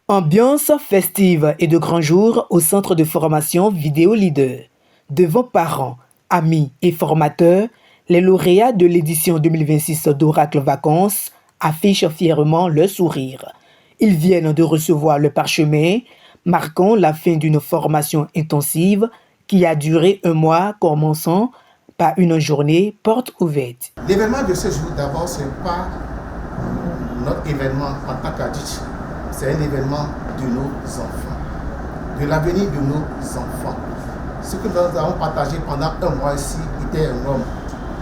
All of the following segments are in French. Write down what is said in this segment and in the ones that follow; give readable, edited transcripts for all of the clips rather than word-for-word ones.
Ambiance festive et de grands jours au centre de formation Vidéo Leader. Devant parents, amis et formateurs, les lauréats de l'édition 2026 d'Oracle Vacances affichent fièrement leur sourire. Ils viennent de recevoir le parchemin, marquant la fin d'une formation intensive qui a duré un mois, commençant par une journée porte ouverte. L'événement de ce jour, d'abord, ce n'est pas notre événement en tant qu'adulte. C'est un événement de nos enfants, de l'avenir de nos enfants. Ce que nous avons partagé pendant un mois ici était énorme.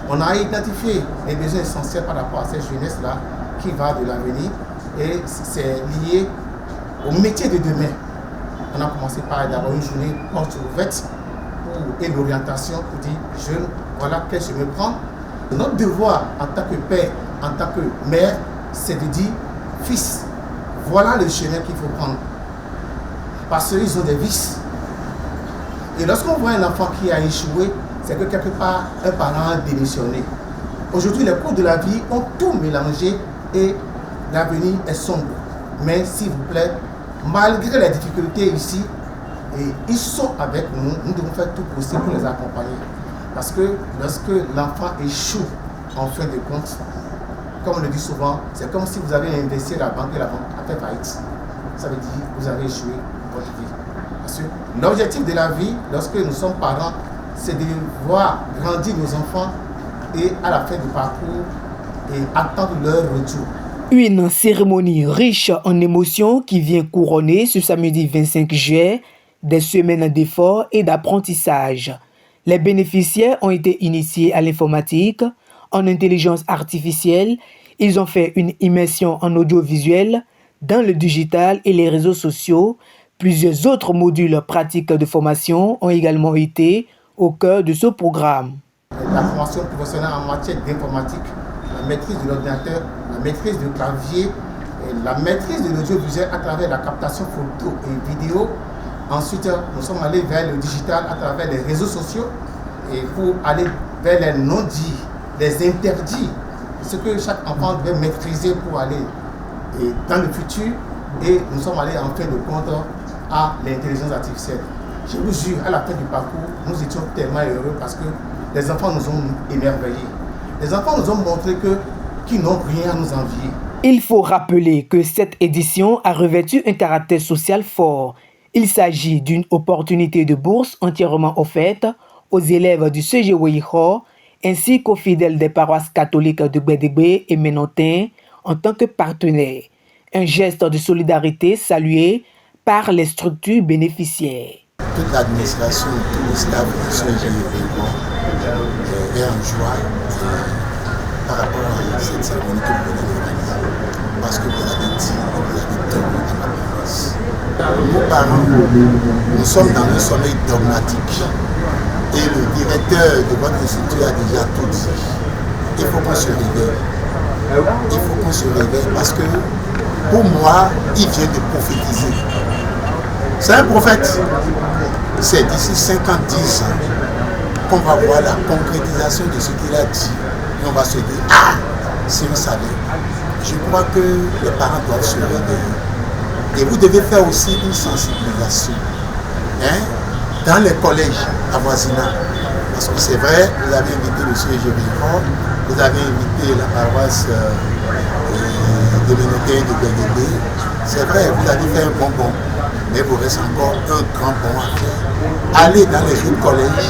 On a identifié les besoins essentiels par rapport à cette jeunesse-là qui va de l'avenir et c'est lié au métier de demain. On a commencé par d'avoir une journée porte ouverte et l'orientation pour dire jeunes, voilà quel chemin prendre. Notre devoir en tant que père, en tant que mère, c'est de dire fils, voilà le chemin qu'il faut prendre. Parce qu'ils ont des vices. Et lorsqu'on voit un enfant qui a échoué, c'est que quelque part, un parent a démissionné. Aujourd'hui, les cours de la vie ont tout mélangé et l'avenir est sombre. Mais s'il vous plaît, malgré les difficultés ici, et ils sont avec nous, nous devons faire tout possible pour les accompagner. Parce que lorsque l'enfant échoue, en fin de compte, comme on le dit souvent, c'est comme si vous avez investi à la banque et la banque a fait faillite. Ça veut dire que vous avez échoué votre vie. Parce que l'objectif de la vie, lorsque nous sommes parents, c'est de voir grandir nos enfants et à la fin du parcours et attendre leur retour. Une cérémonie riche en émotions qui vient couronner ce samedi 25 juillet des semaines d'efforts et d'apprentissage. Les bénéficiaires ont été initiés à l'informatique, en intelligence artificielle. Ils ont fait une immersion en audiovisuel, dans le digital et les réseaux sociaux. Plusieurs autres modules pratiques de formation ont également été au cœur de ce programme. La formation professionnelle en matière d'informatique, la maîtrise de l'ordinateur, la maîtrise du clavier, la maîtrise de l'audiovisuel à travers la captation photo et vidéo. Ensuite, nous sommes allés vers le digital à travers les réseaux sociaux et pour aller vers les non-dits, les interdits, ce que chaque enfant devait maîtriser pour aller dans le futur. Et nous sommes allés en fin de compte à l'intelligence artificielle. Je vous jure, à la fin du parcours, nous étions tellement heureux parce que les enfants nous ont émerveillés. Les enfants nous ont montré qu'ils n'ont rien à nous envier. Il faut rappeler que cette édition a revêtu un caractère social fort. Il s'agit d'une opportunité de bourse entièrement offerte aux élèves du CGWIHO ainsi qu'aux fidèles des paroisses catholiques de Gbedegbe et Menontin en tant que partenaires. Un geste de solidarité salué par les structures bénéficiaires. Toute l'administration, tout le staff du CGWIHO est en joie par rapport à cette cérémonie que vous venez d'organiser. Parce que vous avez dit, vous avez donné à la promesse. Nous parents, nous sommes dans un sommeil dogmatique. Et le directeur de votre institut a déjà tout dit. Il faut qu'on se réveille. Il faut qu'on se réveille parce que pour moi, il vient de prophétiser. C'est un prophète. C'est d'ici 50-10 ans qu'on va voir la concrétisation de ce qu'il a dit. Et on va se dire, ah, si on savait. Je crois que les parents doivent se réveiller. Et vous devez faire aussi une sensibilisation. Dans les collèges avoisinants. Parce que c'est vrai, vous avez invité le CGWIHO, vous avez invité la paroisse de Menontin de Gbedegbe. C'est vrai, vous avez fait un bon bond, mais vous reste encore un grand bond à faire. Allez dans les autres collèges,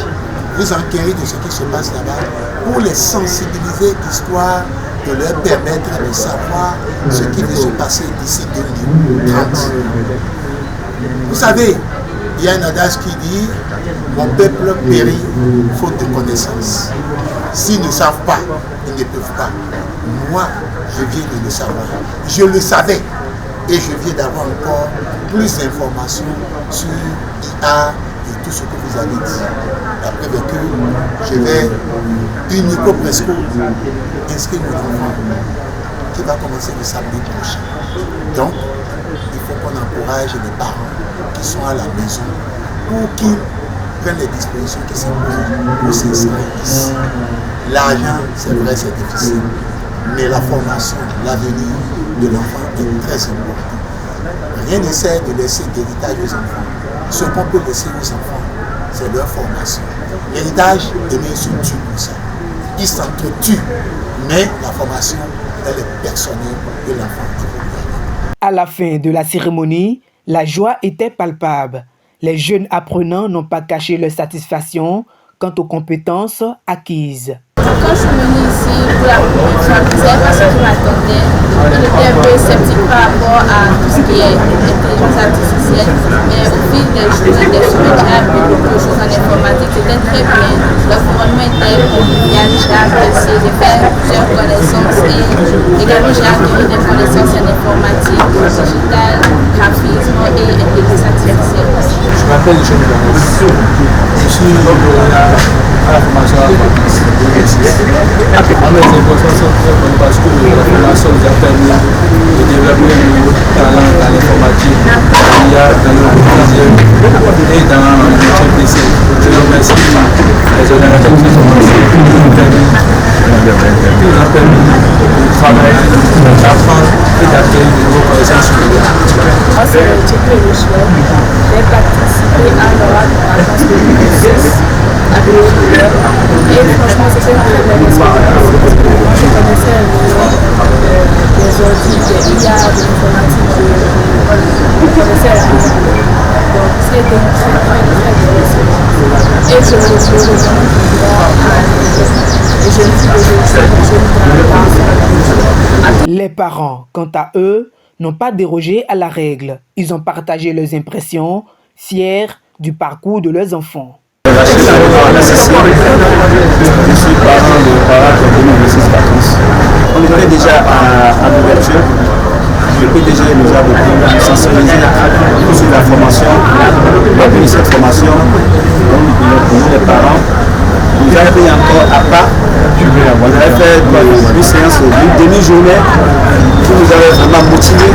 vous enquérir de ce qui se passe là-bas, pour les sensibiliser, histoire de leur permettre de savoir ce qui va se passer d'ici 2030. Vous savez, il y a un adage qui dit « Mon peuple périt faute de connaissance ». S'ils ne savent pas, ils ne peuvent pas. Moi, je viens de le savoir. Je le savais et je viens d'avoir encore plus d'informations sur IA et tout ce que vous avez dit. La preuve est que je vais unico presco inscrire mon enfant qui va commencer le samedi prochain. Donc, il faut qu'on encourage les parents qui sont à la maison pour qu'ils prennent les dispositions qui s'imposent pour s'insérer ici. L'argent, c'est vrai, c'est difficile, mais la formation, l'avenir de l'enfant est très important. Rien n'essaie de laisser d'héritage aux enfants. Ce qu'on peut laisser aux enfants, c'est leur formation. L'héritage est une structure pour ça. Ils s'entretuent, mais la formation, elle est personnelle de l'enfant. À la fin de la cérémonie, la joie était palpable. Les jeunes apprenants n'ont pas caché leur satisfaction quant aux compétences acquises. Quand je suis venue ici pour la première fois, je ne savais pas ce qui m'attendait. Il était un peu sceptique par rapport à tout ce qui est intelligence artificielle. Mais au fil des jours et des semaines, j'ai appris beaucoup de choses en informatique. C'était très bien. L'environnement était convivial. J'ai apprécié. J'ai fait plusieurs connaissances et également j'ai acquis des connaissances en informatique, digital, graphisme et intelligence artificielle. Je m'appelle Jean Gamos. Je suis à la formation à la mes impressions sont très bonnes parce que la formation nous a permis de développer nos talents dans l'informatique, l'IA, dans le logiciel et dans le métier PC. Je remercie les organisateurs qui nous ont permis de travailler, d'apprendre et d'acquérir de nouveaux connaissances sur l'IA. Moi, c'est le Tchéco et le Chouette. J'ai participé à l'oral de la France 2016 avec les joueurs. Et franchement, c'était une très belle expérience. Moi, je connaissais des ordi, des IA, de l'informatique, je connaissais la musique. Donc, c'était une très belle expérience. Et je recommande les jeunes filles les jeunes garçons. Les parents, quant à eux, n'ont pas dérogé à la règle. Ils ont partagé leurs impressions, fiers du parcours de leurs enfants. Je suis parent de Para qui a 2026 vacances. On était déjà à l'ouverture. Le PDG nous a beaucoup sensibilisé sur la formation. Lors de cette formation, pour nous les parents, nous avons pris encore à part. On avait fait une séance d'une demi-journée qui nous avait vraiment motivés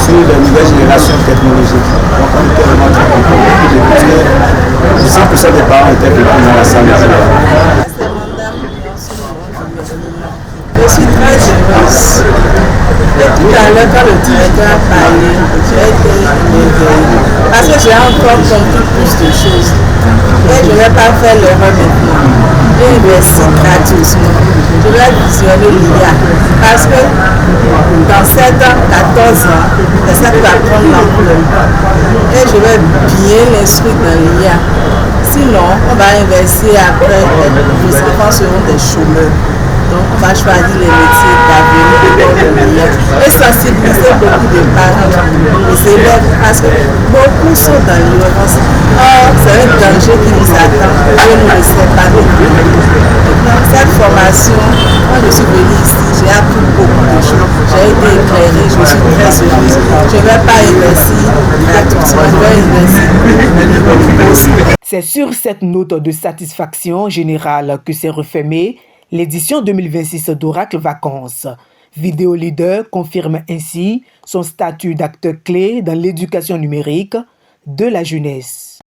sur les nouvelles générations technologiques. Donc on était vraiment très contents. 100% des parents étaient venus dans la salle. Je suis très heureuse. Et tout à l'heure, quand le directeur a parlé, j'ai été éveillée. Parce que j'ai encore compris plus de choses. Et je ne vais pas faire l'erreur maintenant. J'ai investi gratuitement. Je vais visionner l'IA. Parce que dans 7 ans, 14 ans, ça peut apprendre l'ampleur. Et je vais bien l'inscrire dans l'IA. Sinon, on va investir après, les enfants seront des chômeurs. Donc, on va choisir les métiers d'avenir de l'IA et sensibiliser beaucoup de parents, les élèves, parce que beaucoup sont dans l'ignorance. Or, c'est un danger qui nous attend et nous ne sait pas. Donc, cette formation, quand je suis venue ici, j'ai appris beaucoup de choses. J'ai été éclairée, je suis très heureuse. Je ne vais pas investir gratuitement, je vais investir. C'est sur cette note de satisfaction générale que s'est refermée l'édition 2026 d'Oracle Vacances. Vidéo Leader confirme ainsi son statut d'acteur clé dans l'éducation numérique de la jeunesse.